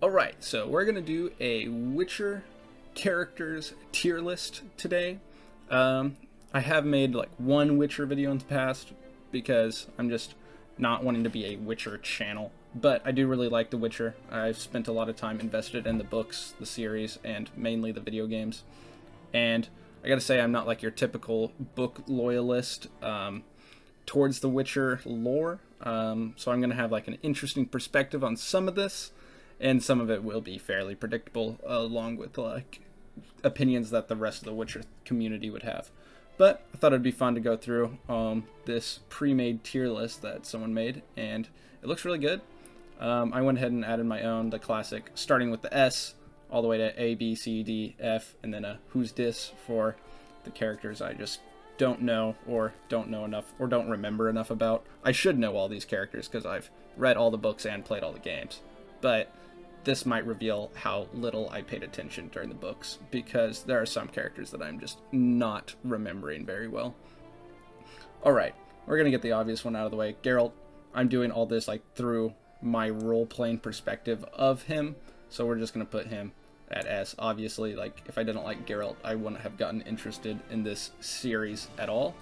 Alright, so we're going to do a Witcher characters tier list today. I have made like one Witcher video in the past because I'm just not wanting to be a Witcher channel. But I do really like The Witcher. I've spent a lot of time invested in the books, the series, and mainly the video games. And I gotta say, I'm not like your typical book loyalist towards the Witcher lore. So I'm gonna have like an interesting perspective on some of this, and some of it will be fairly predictable, along with like opinions that the rest of the Witcher community would have. But I thought it'd be fun to go through this pre-made tier list that someone made, and it looks really good. I went ahead and added my own, the classic, starting with the S, all the way to A, B, C, D, F, and then a who's dis for the characters I just don't know enough, or don't remember enough about. I should know all these characters because I've read all the books and played all the games, but this might reveal how little I paid attention during the books, because there are some characters that I'm just not remembering very well. Alright, we're going to get the obvious one out of the way. Geralt, I'm doing all this like through my role-playing perspective of him, so we're just going to put him at S. Obviously, like, if I didn't like Geralt, I wouldn't have gotten interested in this series at all.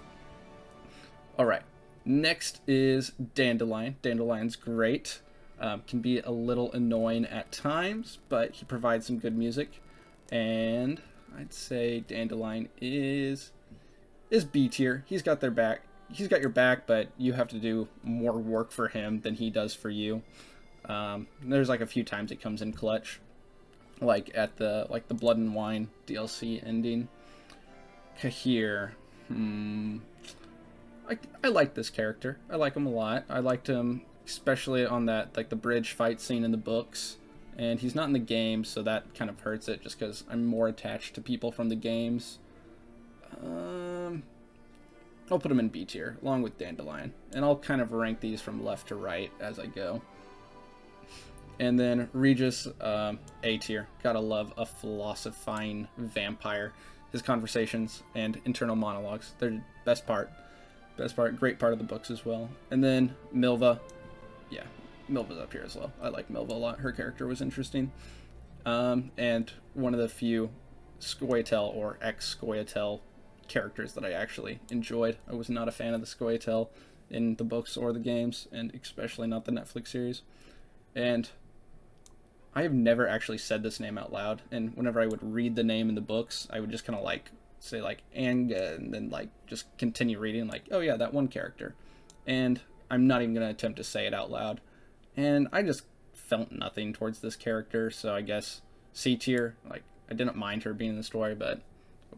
Alright, next is Dandelion. Dandelion's great. Can be a little annoying at times, but he provides some good music. And I'd say Dandelion is B tier. He's got their back. He's got your back, but you have to do more work for him than he does for you. There's like a few times it comes in clutch, like at the Blood and Wine DLC ending. Kahir, I like this character. I like him a lot. I liked him especially on that, like, the bridge fight scene in the books, and he's not in the game, so that kind of hurts it, just because I'm more attached to people from the games. I'll put him in B tier, along with Dandelion, and I'll kind of rank these from left to right as I go. And then Regis, A tier. Gotta love a philosophizing vampire. His conversations and internal monologues, they're the best part. Great part of the books as well. And then Milva. Yeah, Milva's up here as well. I like Milva a lot. Her character was interesting. And one of the few Scoia'tael or ex-Scoia'tael characters that I actually enjoyed. I was not a fan of the Scoia'tael in the books or the games, and especially not the Netflix series. And I have never actually said this name out loud, and whenever I would read the name in the books, I would just kind of like say like Anga, and then like just continue reading like, oh yeah, that one character. And I'm not even going to attempt to say it out loud. And I just felt nothing towards this character, so I guess C tier. Like, I didn't mind her being in the story, but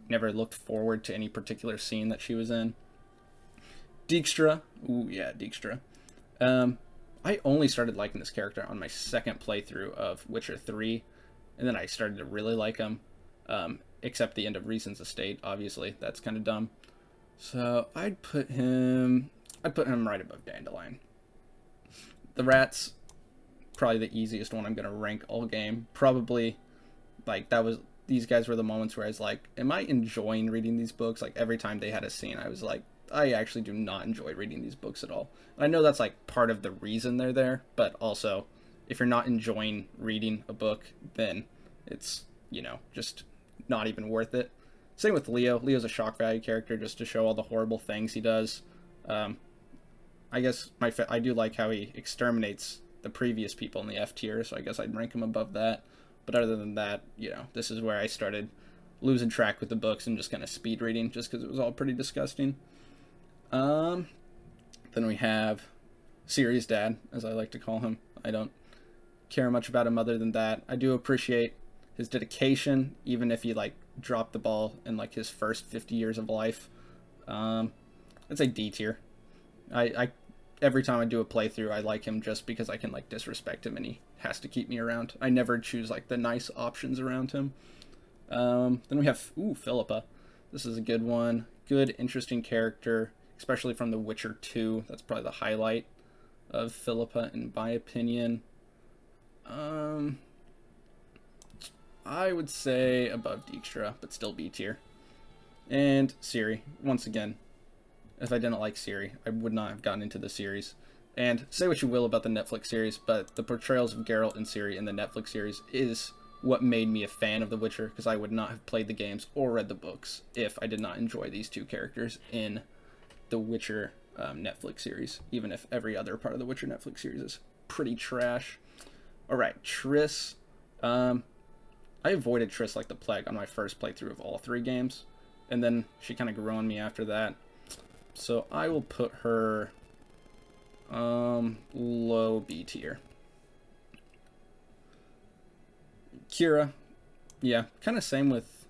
never looked forward to any particular scene that she was in. Dijkstra. Ooh, yeah, Dijkstra. I only started liking this character on my second playthrough of Witcher 3, and then I started to really like him. Except the end of Reason's Estate, obviously. That's kind of dumb. So I'd put him right above Dandelion. The Rats, probably the easiest one I'm going to rank all game. Probably, like, these guys were the moments where I was like, am I enjoying reading these books? Like, every time they had a scene, I was like, I actually do not enjoy reading these books at all. And I know that's, like, part of the reason they're there, but also, if you're not enjoying reading a book, then it's, just not even worth it. Same with Leo. Leo's a shock value character just to show all the horrible things he does. I guess I do like how he exterminates the previous people in the F tier, so I guess I'd rank him above that. But other than that, this is where I started losing track with the books and just kind of speed reading, just because it was all pretty disgusting. Then we have Ciri's dad, as I like to call him. I don't care much about him other than that. I do appreciate his dedication, even if he like dropped the ball in like his first 50 years of life. I'd say D tier. I every time I do a playthrough, I like him just because I can like disrespect him and he has to keep me around. I never choose like the nice options around him. Then we have Philippa. This is a good one. Good, interesting character, especially from The Witcher 2. That's probably the highlight of Philippa in my opinion. I would say above Dijkstra, but still B tier. And Ciri, once again, if I didn't like Ciri, I would not have gotten into the series. And say what you will about the Netflix series, but the portrayals of Geralt and Ciri in the Netflix series is what made me a fan of The Witcher, because I would not have played the games or read the books if I did not enjoy these two characters in the Witcher Netflix series, even if every other part of the Witcher Netflix series is pretty trash. Alright, Triss. I avoided Triss like the plague on my first playthrough of all 3 games, and then she kind of grew on me after that. So I will put her low B tier. Kira, yeah, kind of same with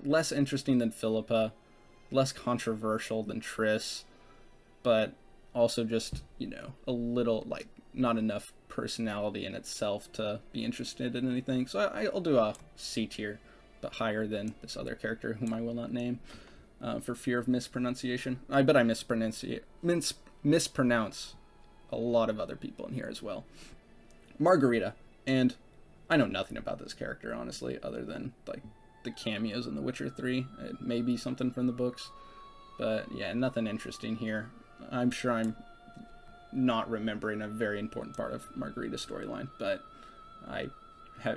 less interesting than Philippa, less controversial than Triss, but also just, you know, a little, like, not enough personality in itself to be interested in anything. So I'll do a C tier, but higher than this other character, whom I will not name, for fear of mispronunciation. I bet I mispronounce a lot of other people in here as well. Margarita, and I know nothing about this character, honestly, other than, like, the cameos in The Witcher 3. It may be something from the books, but yeah, nothing interesting here. I'm sure I'm not remembering a very important part of Margarita's storyline, but I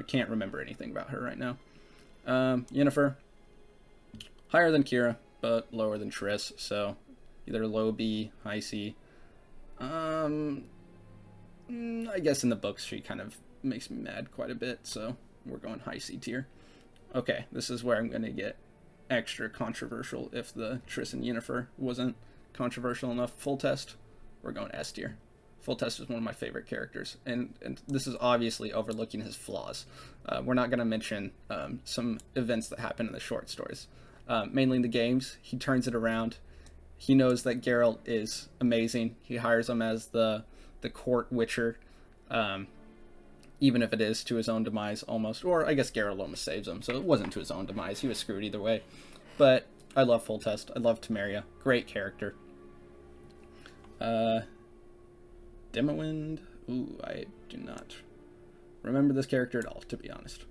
can't remember anything about her right now. Yennefer, higher than Kira, but lower than Triss, so either low B, high C. I guess in the books she kind of makes me mad quite a bit, so we're going high C tier. Okay, this is where I'm going to get extra controversial if the Triss and Yennefer wasn't controversial enough. Full Test, we're going S tier. Full Test is one of my favorite characters, and this is obviously overlooking his flaws. We're not going to mention some events that happen in the short stories. Mainly in the games, he turns it around. He knows that Geralt is amazing. He hires him as the court witcher, even if it is to his own demise almost. Or I guess Geralt almost saves him, so it wasn't to his own demise. He was screwed either way. But I love Full Test. I love Temeria. Great character. Demowind. Ooh, I do not remember this character at all, to be honest.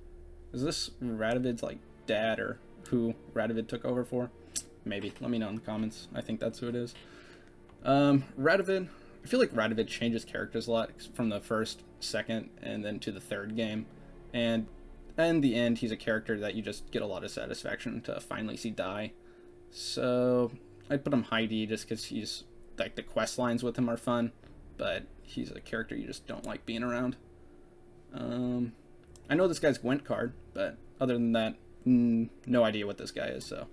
Is this Radovid's, like, dad or who Radovid took over for? Maybe. Let me know in the comments. I think that's who it is. Radovid. I feel like Radovid changes characters a lot from the first, second, and then to the third game. And in the end, he's a character that you just get a lot of satisfaction to finally see die. So I'd put him high D just because he's, like, the quest lines with him are fun, but he's a character you just don't like being around. I know this guy's Gwent card, but other than that, no idea what this guy is, so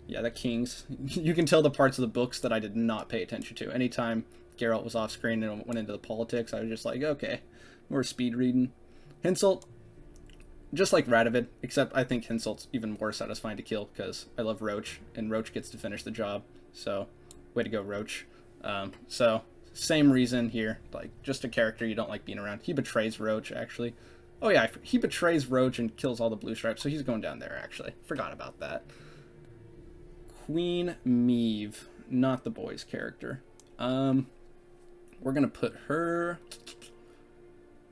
yeah, the Kings. You can tell the parts of the books that I did not pay attention to. Anytime Geralt was off screen and went into the politics, I was just like, okay, we're speed reading. Henselt, just like Radovid, except I think Henselt's even more satisfying to kill because I love Roach, and Roach gets to finish the job. So, way to go, Roach. So, same reason here, like, just a character you don't like being around. He betrays Roach, actually. Oh yeah, he betrays Roach and kills all the blue stripes, so he's going down there, actually. Forgot about that. Queen Meve, not the boys character. We're gonna put her...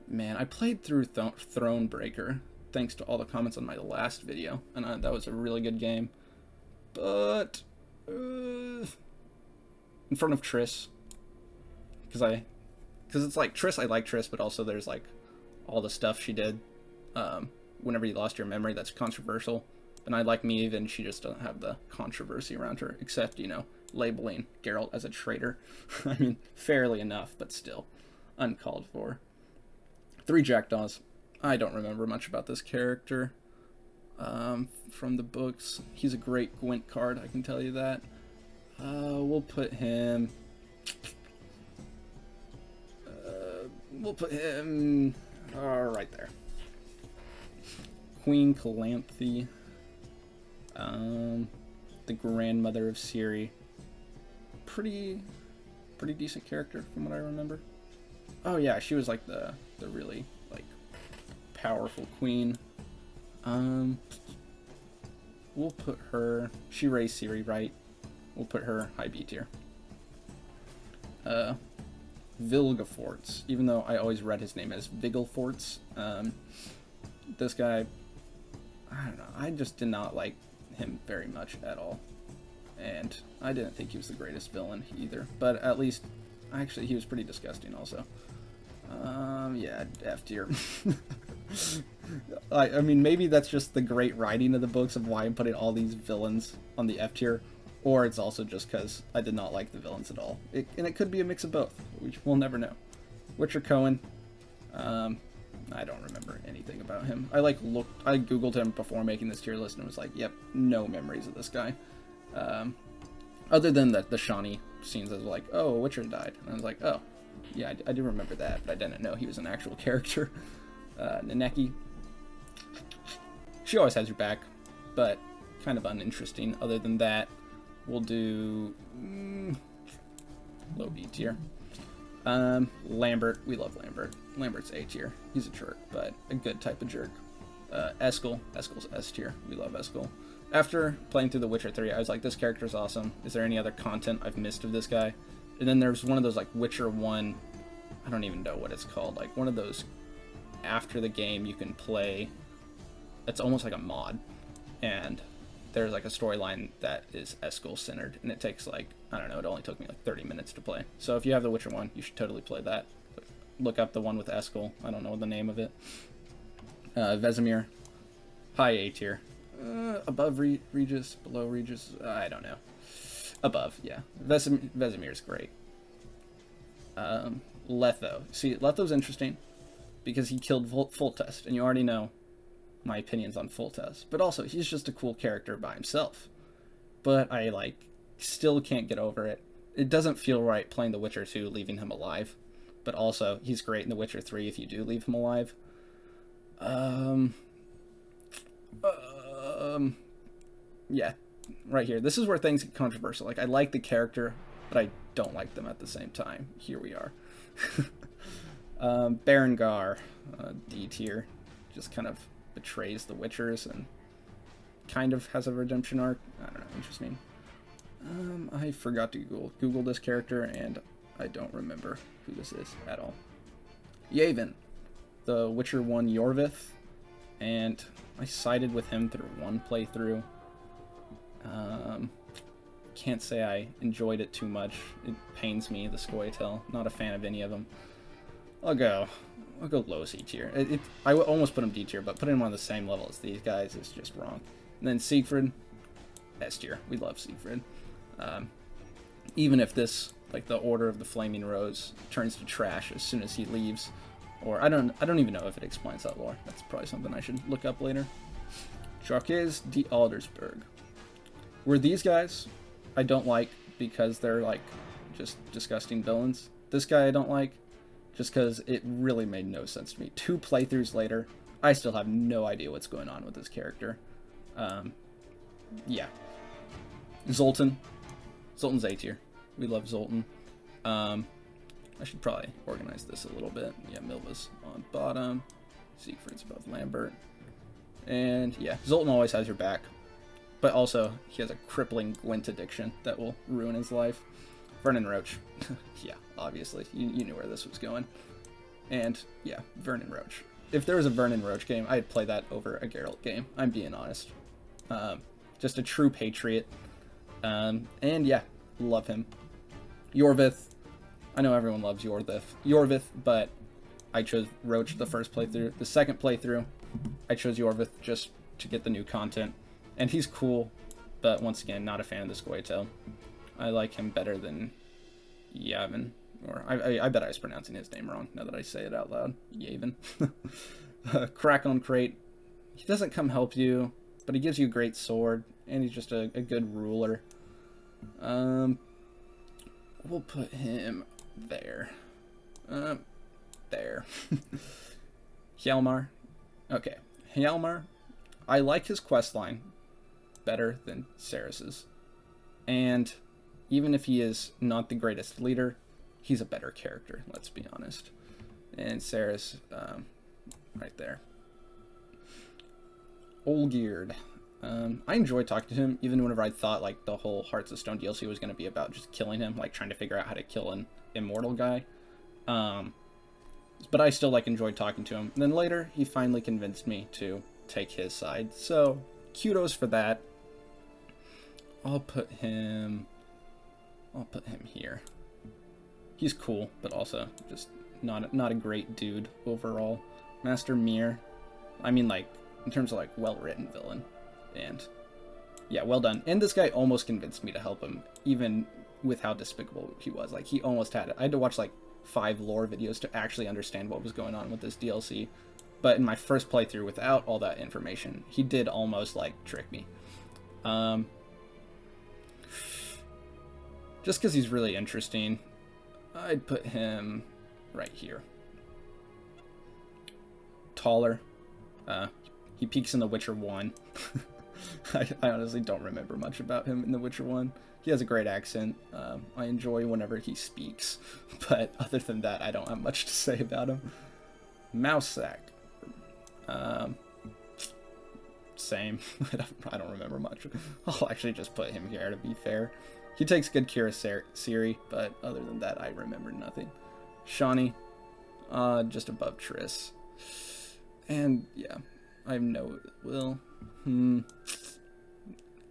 Man, I played through Thronebreaker, thanks to all the comments on my last video, and that was a really good game. But... in front of Triss. Because it's like, Triss, I like Triss, but also there's, like, all the stuff she did whenever you lost your memory that's controversial. And I like Meve, and she just doesn't have the controversy around her, except, you know, labeling Geralt as a traitor. I mean, fairly enough, but still uncalled for. 3 Jackdaws. I don't remember much about this character from the books. He's a great Gwent card, I can tell you that. We'll put him... right there. Queen Calanthe. The grandmother of Ciri. Pretty decent character from what I remember. Oh yeah, she was like the really, like, powerful queen. We'll put her... She raised Ciri, right? We'll put her high B tier. Vilgefortz, even though I always read his name as Vigilfortz. This guy, I don't know, I just did not like him very much at all. And I didn't think he was the greatest villain either, but at least Actually, he was pretty disgusting also. Yeah, F tier. I mean, maybe that's just the great writing of the books of why I'm putting all these villains on the F tier, or it's also just because I did not like the villains at all. And it could be a mix of both, which we'll never know. Witcher Cohen, I don't remember anything about him. I googled him before making this tier list and was like, yep, no memories of this guy. Other than the Shawnee scenes, I was like, oh, Witcher died. And I was like, oh, yeah, I do remember that, but I didn't know he was an actual character. Naneki, she always has your back, but kind of uninteresting. Other than that, we'll do low B tier. Lambert, we love Lambert. Lambert's A tier. He's a jerk, but a good type of jerk. Eskel's S tier. We love Eskel. After playing through The Witcher 3, I was like, this character's awesome. Is there any other content I've missed of this guy? And then there's one of those, like, Witcher 1, I don't even know what it's called, like, one of those, after the game you can play, it's almost like a mod, and there's, like, a storyline that is Eskel-centered, and it takes, like, I don't know, it only took me, like, 30 minutes to play. So if you have The Witcher 1, you should totally play that. Look up the one with Eskel. I don't know the name of it. Vesemir, high A tier. Above Regis, below Regis, I don't know. Above, yeah. Vesemir's great. Letho. See, Letho's interesting because he killed Foltest, and you already know my opinions on Foltest. But also, he's just a cool character by himself. But I, like, still can't get over it. It doesn't feel right playing The Witcher 2, leaving him alive. But also, he's great in The Witcher 3 if you do leave him alive. Yeah, right here. This is where things get controversial. Like, I like the character, but I don't like them at the same time. Here we are. Berengar, D tier, just kind of betrays the Witchers and kind of has a redemption arc. I don't know, interesting. I forgot to Google this character, and I don't remember who this is at all. Yavin, the Witcher 1 Yorvith, and I sided with him through one playthrough. Can't say I enjoyed it too much. It pains me, the Scoia'tael. Not a fan of any of them. I'll go low C tier. I would almost put him D tier, but putting him on the same level as these guys is just wrong. And then Siegfried, S tier. We love Siegfried. Even if this, like the Order of the Flaming Rose, turns to trash as soon as he leaves, or I don't even know if it explains that lore. That's probably something I should look up later. Jacques de Aldersberg. Were these guys I don't like because they're like just disgusting villains. This guy I don't like just because it really made no sense to me. 2 playthroughs later, I still have no idea what's going on with this character. Yeah. Zoltan. Zoltan's A tier. We love Zoltan. I should probably organize this a little bit. Yeah, Milva's on bottom. Siegfried's above Lambert. And yeah, Zoltan always has your back. But also, he has a crippling Gwent addiction that will ruin his life. Vernon Roach. Yeah, obviously. You knew where this was going. And yeah, Vernon Roach. If there was a Vernon Roach game, I'd play that over a Geralt game. I'm being honest. Just a true patriot. And yeah, love him. Yorvith. I know everyone loves Yorvith, but I chose Roach the first playthrough. The second playthrough, I chose Yorvith just to get the new content. And he's cool, but once again, not a fan of the Scoia'tael. I like him better than Yavin. Or I bet I was pronouncing his name wrong now that I say it out loud. Yavin. Crack on Crate. He doesn't come help you, but he gives you a great sword, and he's just a good ruler. We'll put him there. There. Hjalmar. Okay. Hjalmar. I like his questline better than Cerys's. And even if he is not the greatest leader, he's a better character, let's be honest. And Cerys, right there. Olgierd. I enjoy talking to him, even whenever I thought like the whole Hearts of Stone DLC was going to be about just killing him, like trying to figure out how to kill an immortal guy. But I still like enjoyed talking to him. And then later, he finally convinced me to take his side. So, kudos for that. I'll put him here. he's cool, but also just not a great dude overall. Master Mir, I mean, like, in terms of, like, well-written villain. And, yeah, well done. And this guy almost convinced me to help him, even with how despicable he was. Like, he almost had it. I had to watch, like, 5 lore videos to actually understand what was going on with this DLC. But in my first playthrough, without all that information, he did almost, like, trick me. Just because he's really interesting, I'd put him right here. Taller. He peaks in The Witcher 1. I honestly don't remember much about him in The Witcher 1. He has a great accent. I enjoy whenever he speaks. But other than that, I don't have much to say about him. Mousesack. Same. I don't remember much. I'll actually just put him here to be fair. He takes good care of Ciri, but other than that, I remember nothing. Shawnee, just above Triss. And, yeah, I have no will.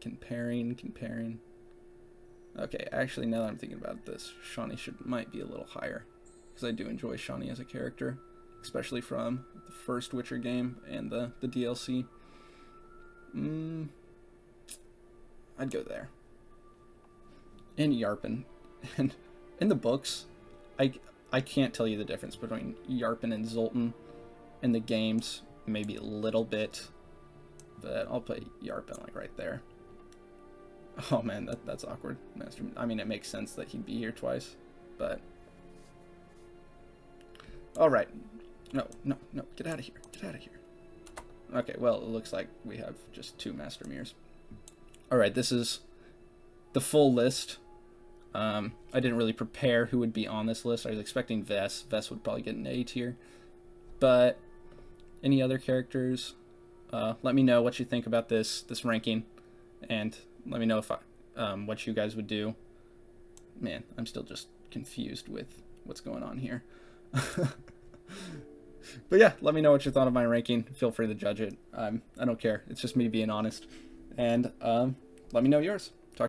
Comparing. Okay, actually, now that I'm thinking about this, Shawnee might be a little higher. Because I do enjoy Shawnee as a character. Especially from the first Witcher game and the DLC. I'd go there. And Yarpen. And in the books, I can't tell you the difference between Yarpen and Zoltan. In the games, maybe a little bit. But I'll put Yarpen like right there. Oh man, that's awkward. Master. I mean, it makes sense that he'd be here twice. But alright. No. Get out of here. Okay, well, it looks like we have just 2 Master Mirs. Alright, this is the full list. I didn't really prepare who would be on this list. I was expecting Vess. Vess would probably get an A tier. But any other characters? Let me know what you think about this ranking. And let me know if what you guys would do. Man, I'm still just confused with what's going on here. But yeah, let me know what you thought of my ranking. Feel free to judge it. I don't care. It's just me being honest. And let me know yours.